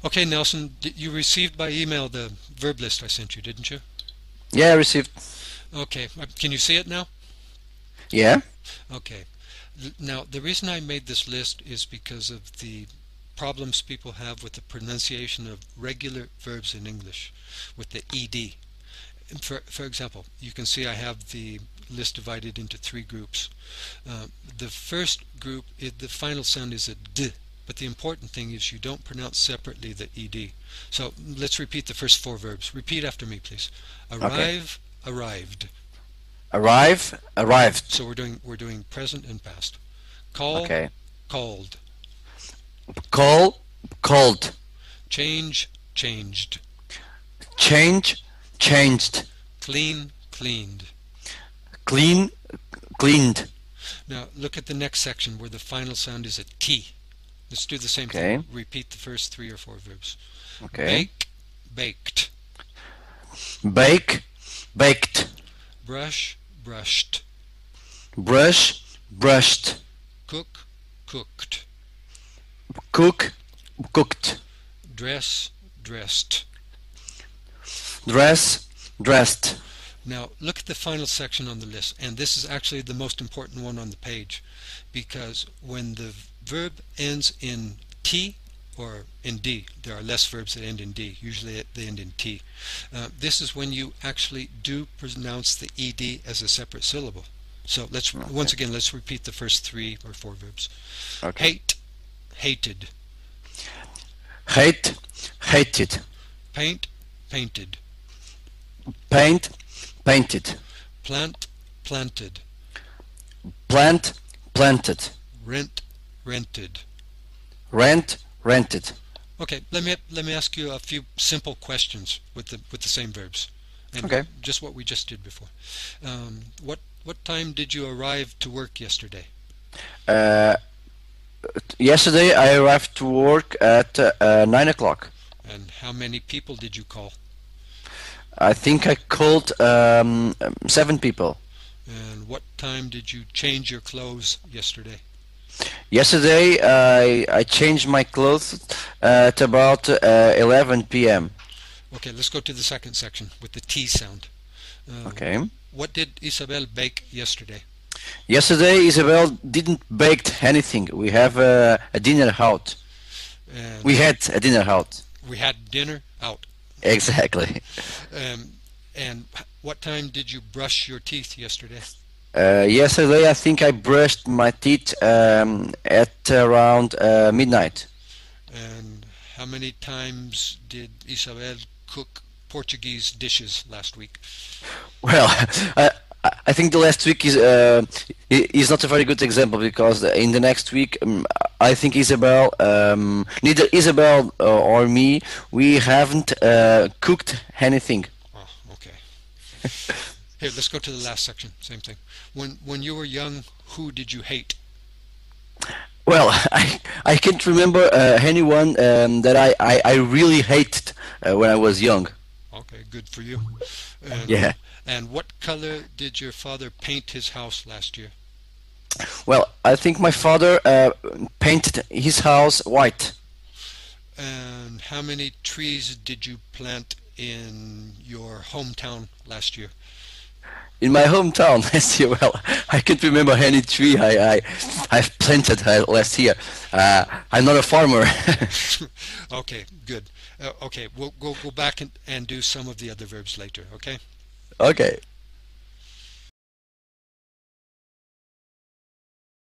Okay, Nelson, you received by email the verb list I sent you, didn't you? Yeah, I received. Okay, can you see it now? Yeah. Okay. Now, the reason I made this list is because of the problems people have with the pronunciation of regular verbs in English with the ed. For example, you can see I have the list divided into three groups. The first group, the final sound is a d, but the important thing is you don't pronounce separately the ed. So let's repeat the first four verbs. Repeat after me, please. Okay. Arrive, arrived. Arrive, arrived. So we're doing present and past. Call, Okay. called. Call, called. Change, changed. Change, changed. Clean, cleaned. Clean, cleaned. Now look at the next section where the final sound is a T. Let's do the same Okay. thing. Repeat the first three or four verbs. Okay. Bake, baked. Bake, baked. Brush, brushed. Brush, brushed. Cook, cooked. Cook, cooked. Dress, dressed. Dress, dressed. Now look at the final section on the list, and this is actually the most important one on the page, because when the verb ends in T or in D, there are less verbs that end in D, usually they end in T. This is when you actually do pronounce the ED as a separate syllable. So once Okay. again, let's repeat the first three or four verbs. Okay. Hate, hated. Hate, hated. Paint, painted. Paint, painted. Plant, planted. Plant, planted. Rent, rented. Rent, rented. Okay, let me ask you a few simple questions with the same verbs, and Okay. just what we just did before. What time did you arrive to work yesterday? Uh, Yesterday I arrived to work at 9 o'clock. And how many people did you call? I think I called 7 people. And what time did you change your clothes yesterday? Yesterday I changed my clothes at about 11 p.m. Okay, let's go to the second section with the T sound. Uh, Okay. what did Isabel bake yesterday? Yesterday Isabel didn't bake anything. We have a dinner out. And We had a dinner out. we had dinner out. Exactly. And what time did you brush your teeth yesterday? Yesterday I think I brushed my teeth at around midnight. And how many times did Isabel cook Portuguese dishes last week? Well, I, I think the last week is not a very good example because in the next week I think Isabel, neither Isabel or me, we haven't cooked anything. Oh, okay. Here, let's go to the last section. Same thing. When you were young, who did you hate? Well, I can't remember anyone that I really hated when I was young. Okay, good for you. And, Yeah. and what color did your father paint his house last year? Well, I think my father painted his house white. And how many trees did you plant in your hometown last year? In my hometown last year, well, I can't remember any tree I've planted last year. I'm not a farmer. Okay, good. Okay, we'll go back and do some of the other verbs later, okay? Okay.